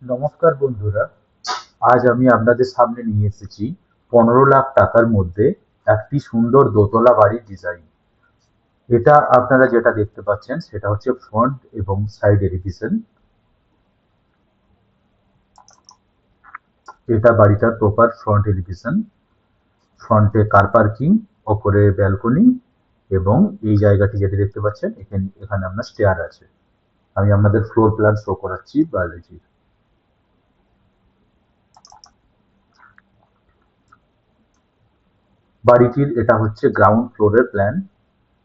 নমস্কার বন্ধুরা, আজ আমি আপনাদের সামনে নিয়ে এসেছি 15 লাখ টাকার মধ্যে একটি সুন্দর দোতলা বাড়ির ডিজাইন। এটা আপনারা যেটা দেখতে পাচ্ছেন সেটা হচ্ছে ফ্রন্ট এবং সাইড এলিভেশন। এটা বাড়িটার প্রপার ফ্রন্ট এলিভেশন। ফ্রন্টে কার পার্কিং, ওপরে ব্যালকনি এবং এই জায়গাটি যেটা দেখতে পাচ্ছেন এখানে আপনার স্টেয়ার আছে। আমি আপনাদের ফ্লোর প্ল্যান শো করাচ্ছি বাড়িটির। বাড়িটির এটা হচ্ছে গ্রাউন্ড ফ্লোরের প্ল্যান।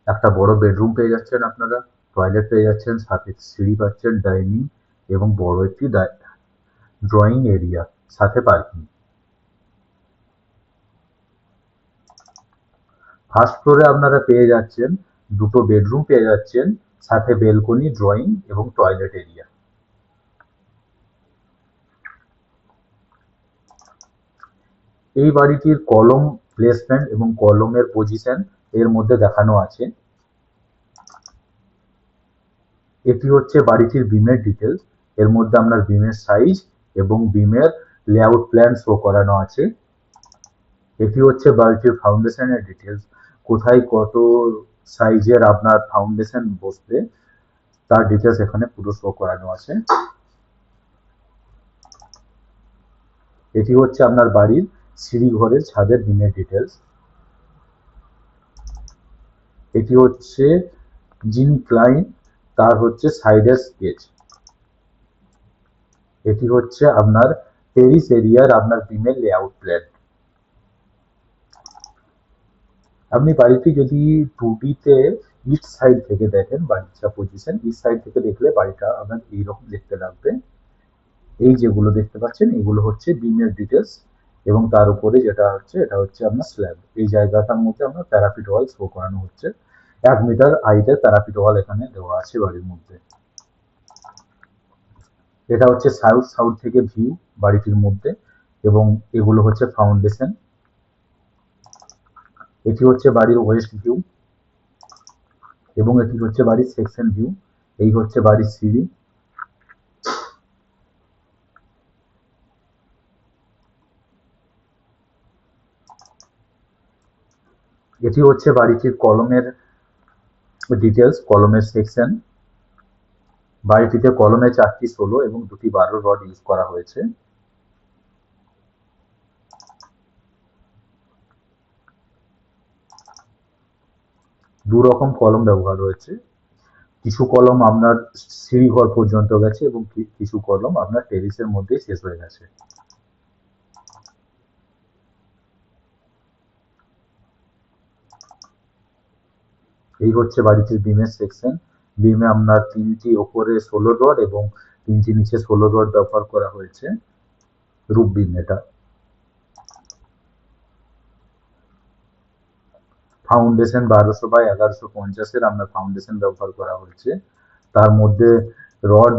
একটা বড় বেডরুম পেয়ে যাচ্ছেন আপনারা, টয়লেট পেয়ে যাচ্ছেন, সাথে সিঁড়ি পাচ্ছেন, ডাইনিং এবং বড় একটি ড্রয়িং এরিয়া, সাথে পার্কিং। ফার্স্ট ফ্লোরে আপনারা পেয়ে যাচ্ছেন দুটো বেডরুম পেয়ে যাচ্ছেন, সাথে বেলকনি, ড্রয়িং এবং টয়লেট এরিয়া। এই বাড়িটির কলম প্লেসমেন্ট এবং কলমের পজিশন এর মধ্যে দেখানো আছে। এটি হচ্ছে বাড়িটির বিমের ডিটেলস। এর মধ্যে আপনার বিমের সাইজ এবং বিমের লেআউট প্ল্যান শো করানো আছে। এটি হচ্ছে বাড়িটির ফাউন্ডেশনের ডিটেলস, কোথায় কত সাইজের আপনার ফাউন্ডেশন বসবে তার ডিটেলস এখানে পুরো শো করানো আছে। এটি হচ্ছে আপনার বাড়ির সিঁড়ি ঘরের ছাদের বিমের ডিটেলস। এটি হচ্ছে যিনি ক্লায়েন্ট তার হচ্ছে সাইডের স্কেচ। এটি হচ্ছে আপনার টেরিস এরিয়ার আপনার বিমের লেআউট প্ল্যান। আপনি বাড়িটি যদি 2D তে ইস্ট সাইড থেকে দেখেন, বাড়িটা পজিশন ইস্ট সাইড থেকে দেখলে বাড়িটা আপনার এইরকম দেখতে লাগবে। এই যেগুলো দেখতে পাচ্ছেন এগুলো হচ্ছে বিমের ডিটেলস এবং তার উপরে যেটা হচ্ছে এটা হচ্ছে আপনার স্ল্যাব। এই জায়গাটার মধ্যে আপনার প্যারাপিট ওয়াল শো করানো হচ্ছে। 1 মিটার হাইটের প্যারাপিট ওয়াল এখানে দেওয়া আছে বাড়ির মধ্যে। এটা হচ্ছে সাউথ থেকে ভিউ বাড়িটির মধ্যে এবং এগুলো হচ্ছে ফাউন্ডেশন। এটি হচ্ছে বাড়ির ওয়েস্ট ভিউ এবং এটি হচ্ছে বাড়ির সেকশন ভিউ। এই হচ্ছে বাড়ির সিঁড়ি। এটি হচ্ছে বাড়িটির কলমের ডিটেলস, কলমের সেকশন। বাড়িটিতে কলমে 4টি 16 এবং 2টি 12 রড ইউজ করা হয়েছে। দু রকম কলম ব্যবহার হয়েছে। কিছু কলম আপনার সিঁড়ি ঘর পর্যন্ত গেছে এবং কিছু কলম আপনার টেরিসের মধ্যেই শেষ হয়ে গেছে। এই হচ্ছে বাড়িটির বিমের সেকশন। বিমে আপনার 3টি ওপরে 16 রড এবং 3টি নিচে 16 রড ব্যবহার করা হয়েছে। রূপ বিম এটা। ফাউন্ডেশন 1200/1150 আপনার ফাউন্ডেশন ব্যবহার করা হয়েছে। তার মধ্যে রড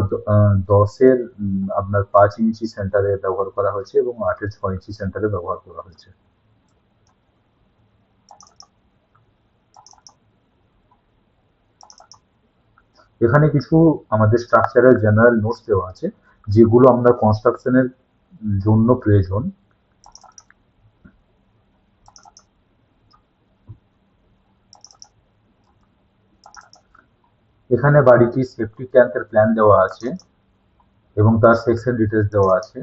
10-এর আপনার 5 ইঞ্চি সেন্টারে ব্যবহার করা হয়েছে এবং 8-এর 6 ইঞ্চি সেন্টারে ব্যবহার করা হয়েছে। এখানে কিছু আমাদের স্ট্রাকচারাল জেনারেল নোটস দেওয়া আছে যেগুলো আমরা কনস্ট্রাকশনের জন্য প্রয়োজন। এখানে বাড়িটির সেফটি ট্যাঙ্কের প্ল্যান দেওয়া আছে এবং তার সেকশন ডিটেলস দেওয়া আছে।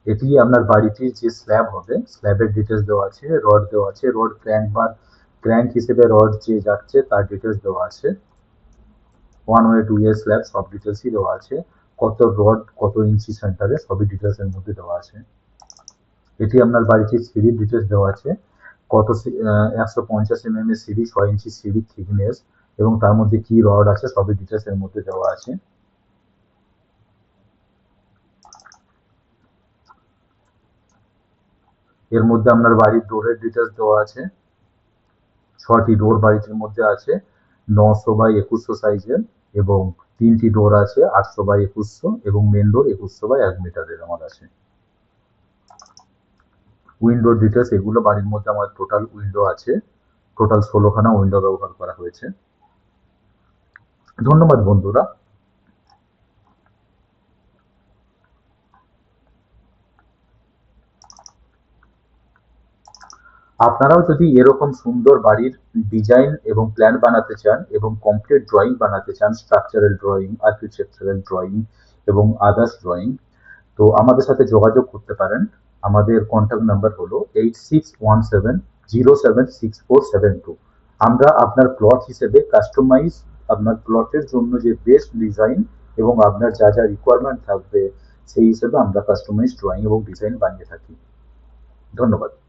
এটি আপনার বাড়িটির যে স্ল্যাব হবে স্ল্যাবের ডিটেলস দেওয়া আছে, রড দেওয়া আছে, রড ক্র্যাঙ্ক হিসেবে রড যে যাচ্ছে তার ডিটেলস দেওয়া আছে। 1 ওয়ে 2 ওয়ে স্ল্যাব সব ডিটেলসই দেওয়া আছে। কত রড কত ইঞ্চি সেন্টারে সবই ডিটেলস এর মধ্যে দেওয়া আছে। এটি আপনার বাড়িটির সিঁড়ির ডিটেলস দেওয়া আছে। 150 mm এর সিঁড়ি, 6 ইঞ্চি সিঁড়ির থিকনেস এবং তার মধ্যে কি রড আছে সবই ডিটেলস এর মধ্যে দেওয়া আছে। এর মধ্যে আপনার বাড়ির ডোরের ডিটেলস দেওয়া আছে। 6টি ডোর বাড়িটির মধ্যে আছে 900/2100 সাইজের এবং 3টি ডোর আছে 800/2100 এবং মেন ডোর 2100/1 মিটারের আমার আছে। উইন্ডোর ডিটেলস এগুলো বাড়ির মধ্যে আমার টোটাল উইন্ডো আছে, টোটাল 16খানা উইন্ডো ব্যবহার করা হয়েছে। ধন্যবাদ বন্ধুরা। আপনারাও যদি এরকম সুন্দর বাড়ির ডিজাইন এবং প্ল্যান বানাতে চান এবং কমপ্লিট ড্রয়িং বানাতে চান, স্ট্রাকচারাল ড্রয়িং, আর্কিটেকচারাল ড্রয়িং এবং আদার্স ড্রয়িং, তো আমাদের সাথে যোগাযোগ করতে পারেন। আমাদের কন্ট্যাক্ট নাম্বার হলো 8617076472। আমরা আপনার প্লট হিসেবে কাস্টমাইজ, আপনার প্লটের জন্য যে বেস্ট ডিজাইন এবং আপনার যা যা রিকোয়ারমেন্ট থাকবে সেই হিসেবে আমরা কাস্টমাইজ ড্রয়িং এবং ডিজাইন বানিয়ে থাকি। ধন্যবাদ।